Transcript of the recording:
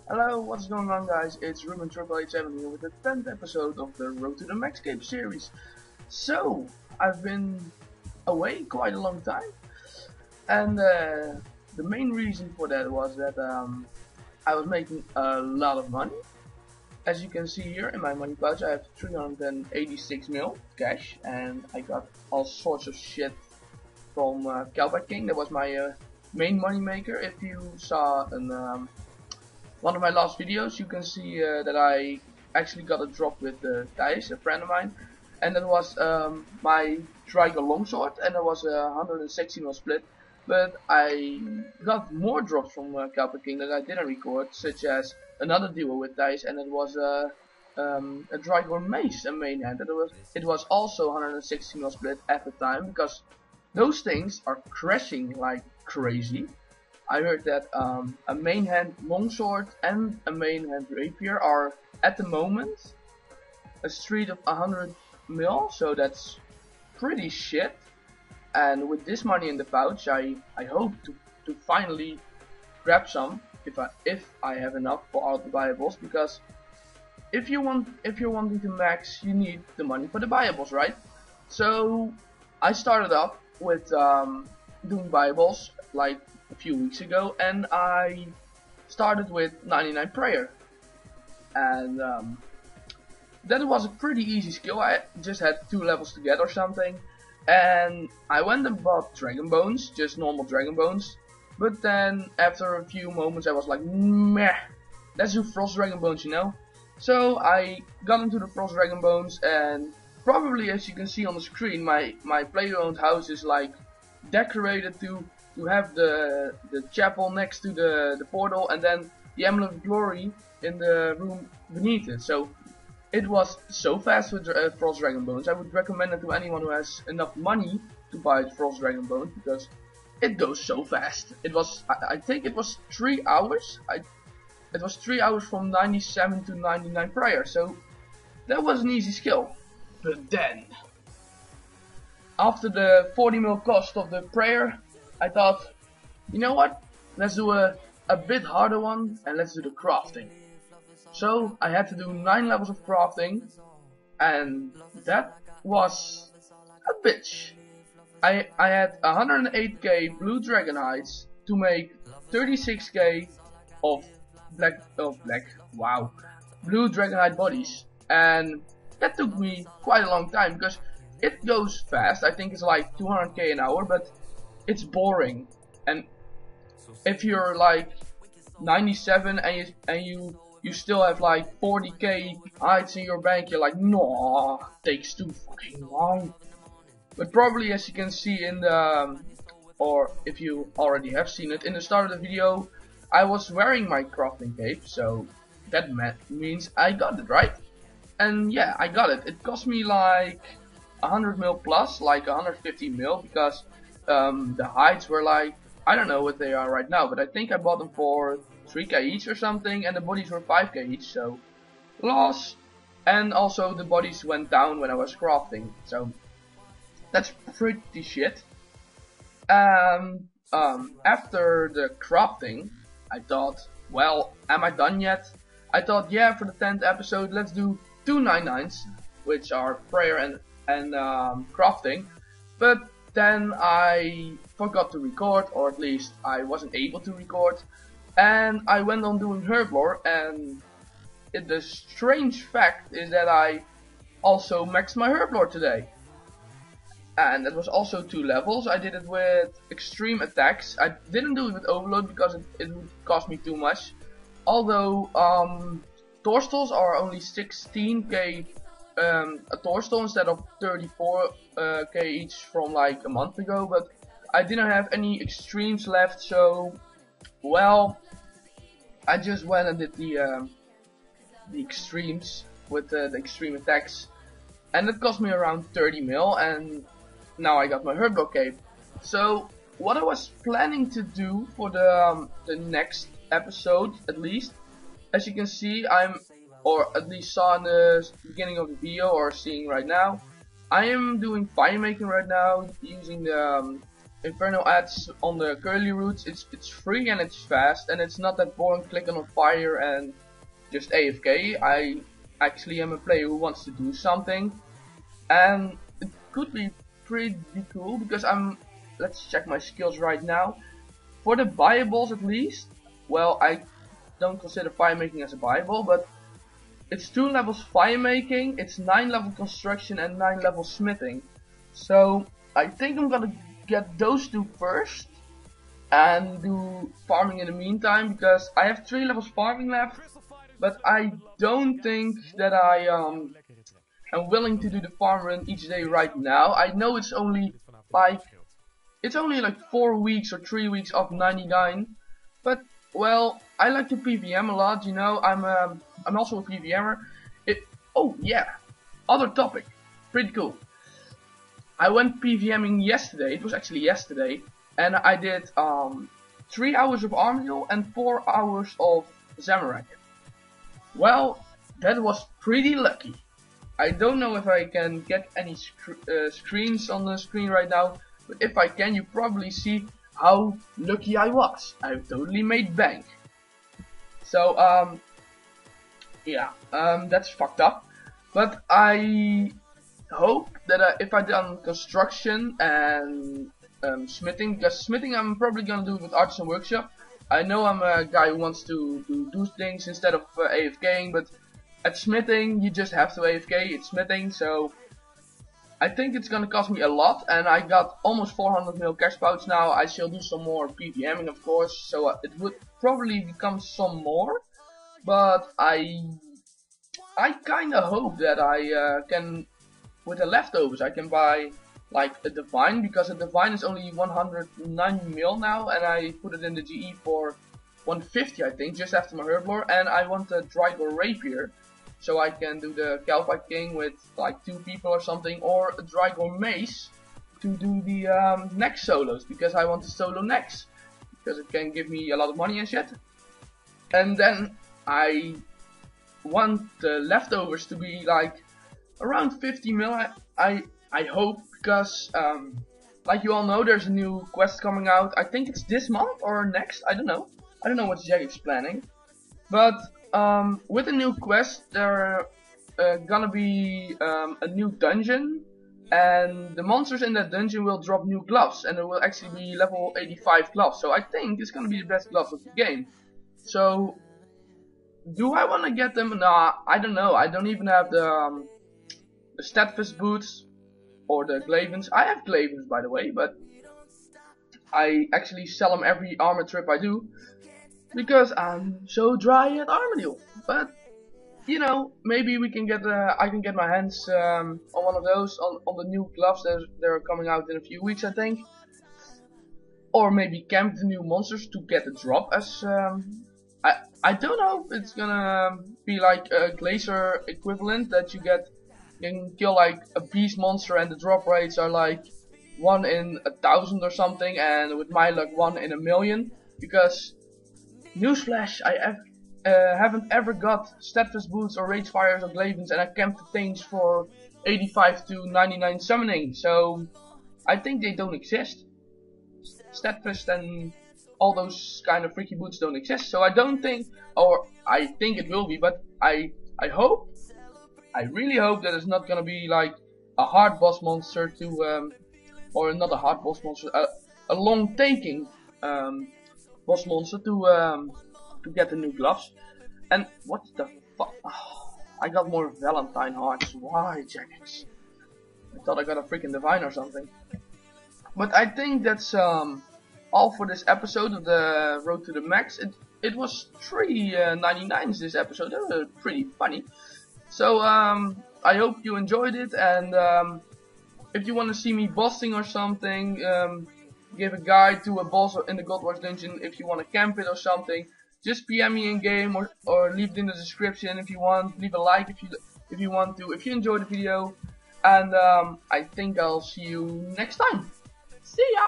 Hello, what's going on guys? It's Ruben887 here with the 10th episode of the Road to the Maxcape series. So, I've been away quite a long time, and the main reason for that was that I was making a lot of money. As you can see here in my money pouch, I have 386 mil cash, and I got all sorts of shit from Cowboy King. That was my main money maker. If you saw one of my last videos, you can see that I actually got a drop with Thijs, a friend of mine, and that was my Dragon Longsword, and that was a 160 mil split. But I got more drops from Cowboy King that I didn't record, such as another duo with Thijs, and it was a Dragon Mace, a main hand. It was also 160 mil split at the time, because those things are crashing like crazy. I heard that a main hand longsword and a main hand rapier are at the moment a street of 100 mil, so that's pretty shit. And with this money in the pouch, I hope to finally grab some if I have enough for all the buyables, because if you're wanting to max, you need the money for the buyables, right? So I started up with doing buyables like a few weeks ago, and I started with 99 prayer, and that was a pretty easy skill. I just had 2 levels to get or something, and I went and bought dragon bones, just normal dragon bones. But then after a few moments I was like, meh, let's do frost dragon bones, you know. So I got into the frost dragon bones, and probably as you can see on the screen, my player owned house is like decorated to have the chapel next to the portal, and then the Emblem of Glory in the room beneath it. So it was so fast with Frost Dragon Bones. I would recommend it to anyone who has enough money to buy Frost Dragon Bones, because it goes so fast. It was, I think it was 3 hours. It was 3 hours from 97 to 99 prayer, so that was an easy skill. But then, after the 40 mil cost of the prayer, I thought, you know what, let's do a bit harder one, and let's do the crafting. So I had to do 9 levels of crafting, and that was a bitch. I had 108k blue dragon hides to make 36k of blue dragon hide bodies, and that took me quite a long time because it goes fast. I think it's like 200k an hour, but it's boring. And if you're like 97 and you still have like 40k hides in your bank, you're like, no, takes too fucking long. But probably, as you can see in the, or if you already have seen it, in the start of the video, I was wearing my crafting cape, so that means I got it, right? And yeah, I got it. It cost me like 100 mil plus, like 150 mil, because the hides were like, I don't know what they are right now, but I think I bought them for 3k each or something, and the bodies were 5k each, so loss. And also the bodies went down when I was crafting, so that's pretty shit. After the crafting, I thought, well, am I done yet? I thought, yeah, for the 10th episode, let's do 2 99's, which are prayer and crafting. But then I forgot to record, or at least I wasn't able to record, and I went on doing herblore, and the strange fact is that I also maxed my herblore today. And that was also 2 levels. I did it with extreme attacks. I didn't do it with overload because it would cost me too much. Although Torstals are only 16k a Torstal instead of 34k each from like a month ago. But I didn't have any extremes left, so well, I just went and did the extremes with the extreme attacks, and it cost me around 30 mil, and now I got my herblore cape. So what I was planning to do for the next episode, at least, as you can see, or at least saw in the beginning of the video, or seeing right now, I am doing fire making right now using the Inferno ads on the curly routes. It's free and it's fast and it's not that boring clicking on fire and just AFK. I actually am a player who wants to do something, and it could be pretty cool because let's check my skills right now. For the bioballs at least, well, I don't consider fire making as a bioball, but it's 2 levels fire making, it's 9 level construction and 9 level smithing. So I think I'm gonna get those 2 first and do farming in the meantime, because I have 3 levels farming left, but I don't think that I am willing to do the farm run each day right now. I know it's only like 4 weeks or 3 weeks of 99, but well, I like to PVM a lot, you know. I'm also a PVMer. Oh yeah, other topic, pretty cool. I went PVMing yesterday. It was actually yesterday, and I did 3 hours of Armadillo and 4 hours of Zamorak. Well, that was pretty lucky. I don't know if I can get any screens on the screen right now, but if I can, you probably see how lucky I was. I totally made bank. So yeah, that's fucked up. But I hope that if I done construction and smithing, because smithing I'm probably gonna do with Artisan Workshop. I know I'm a guy who wants to do things instead of AFKing, but at smithing you just have to AFK. It's smithing, so I think it's gonna cost me a lot, and I got almost 400 mil cash pouch now. I shall do some more PVMing, of course, so it would probably become some more, but I kinda hope that I can, with the leftovers, I can buy like a Divine, because a Divine is only 190 mil now, and I put it in the GE for 150 I think, just after my Herblore, and I want a Drygor Rapier, so I can do the Calvite King with like 2 people or something, or a Drygor Mace to do the next solos, because I want to solo next, because it can give me a lot of money and shit. And then I want the leftovers to be like around 50 mil, I hope, because like you all know, there's a new quest coming out. I think it's this month or next, I don't know what Jack is planning, but with the new quest there gonna be a new dungeon, and the monsters in that dungeon will drop new gloves, and it will actually be level 85 gloves, so I think it's gonna be the best gloves of the game. So do I want to get them? Nah, I don't know. I don't even have the Steadfast boots or the Glavens. I have Glavens, by the way, but I actually sell them every armor trip I do, because I'm so dry at Armadillo. But you know, maybe we can get I can get my hands on one of those, on the new gloves that they're coming out in a few weeks, I think. Or maybe camp the new monsters to get a drop as I don't know if it's gonna be like a Glacier equivalent, that you can kill like a beast monster and the drop rates are like 1 in 1,000 or something, and with my luck 1 in 1,000,000. Because newsflash, I haven't ever got Steadfast boots or Rage Fires or Glavens, and I camped the things for 85 to 99 summoning, so I think they don't exist. Steadfast and all those kind of freaky boots don't exist, so I don't think, or I think it will be, but I hope, I really hope that it's not gonna be like a hard boss monster to, or not a hard boss monster, a long taking boss monster to get the new gloves. And what the fuck? Oh, I got more Valentine hearts. Why, Jackets? I thought I got a freaking Divine or something. But I think that's all for this episode of the Road to the Max. It was 3 99s this episode. They were pretty funny. So I hope you enjoyed it, and if you want to see me bossing or something, give a guide to a boss in the God Wars dungeon if you want to camp it or something, just PM me in game, or leave it in the description if you want. Leave a like if you want to, if you enjoyed the video, and I think I'll see you next time. See ya!